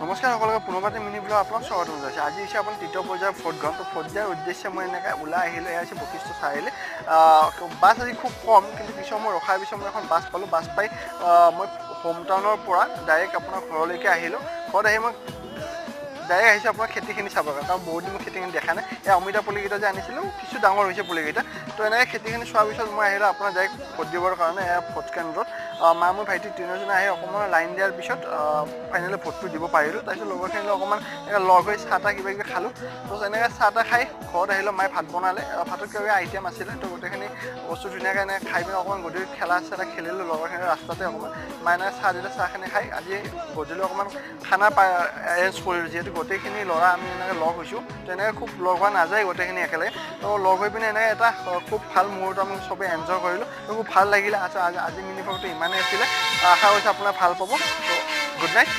নমস্কাৰ সকলোকে পুনৰবাৰ মিনি ব্লগ আপোনাক স্বাগতম জনাইছোঁ। আজি হৈছে আপোনাৰ তৃতীয় পৰ্যায়ৰ ভোটগ্ৰহণ। তো ভোটদিয়াৰ উদ্দেশ্যে মই এনেকৈ ওলাই আহিলোঁ। এয়া হৈছে বশিষ্ঠ চাৰিআলি। বাছ আজি খুব কম, কিন্তু পিছত মই ৰখাৰ পিছত মই এখন বাছ পালোঁ। বাছ পাই মই হোম টাউনৰ পৰা ডাইৰেক্ট আপোনাৰ ঘৰলৈকে আহিলোঁ। ঘৰত আহি মই ডাইৰেক্ট আহিছোঁ আপোনাৰ খেতিখিনি চাবৰ কাৰণে, কাৰণ বহুত দিন মই খেতিখিনি দেখা নাই। এই অমিতা পুলিকেইটা যে আনিছিলোঁ, কিছু ডাঙৰ হৈছে পুলিকেইটা। তো এনেকৈ খেতিখিনি চোৱাৰ পিছত মই আহিলোঁ আপোনাৰ ডাইৰেক্ট ভোট দিবৰ কাৰণে এয়া ভোট কেন্দ্ৰত। মোৰ ভাইটি তিনিজনে আহি অকণমান লাইন দিয়াৰ পিছত ফাইনেলি ভোটটো দিব পাৰিলোঁ। তাৰপিছত লগৰখিনিলৈ অকণমান লগ হৈ চাহ তাহ কিবা কিবি খালোঁ। তো এনেকৈ চাহ তাহ খাই ঘৰত আহিলোঁ। মায়ে ভাত বনালে, ভাতত কিবা আইটেম আছিলে। তো গোটেইখিনি বস্তু ধুনীয়াকৈ এনেকৈ খাই পিনে অকণমান গধূলি খেলা চেলা খেলিলোঁ লগৰখিনি ৰাস্তাতে অকণমান। মায়ে এনেকৈ চাহ দিলে, চাহখিনি খাই আজি গধূলি অকণমান খানা এৰেঞ্জ কৰিলোঁ, যিহেতু গোটেইখিনি ল'ৰা আমি এনেকৈ লগ হৈছোঁ। তো এনেকৈ খুব লগ হোৱা নাযায় গোটেইখিনি একেলগে। তো লগ হৈ পিনে এনেকৈ এটা খুব ভাল মুহূৰ্ত আমি চবেই এনজয় কৰিলোঁ। তো খুব ভাল লাগিলে। আজি মিনি ব্লগটো ইমানেই আছিলে। আশা কৰিছোঁ আপোনাৰ ভাল পাব। তো গুড নাইট।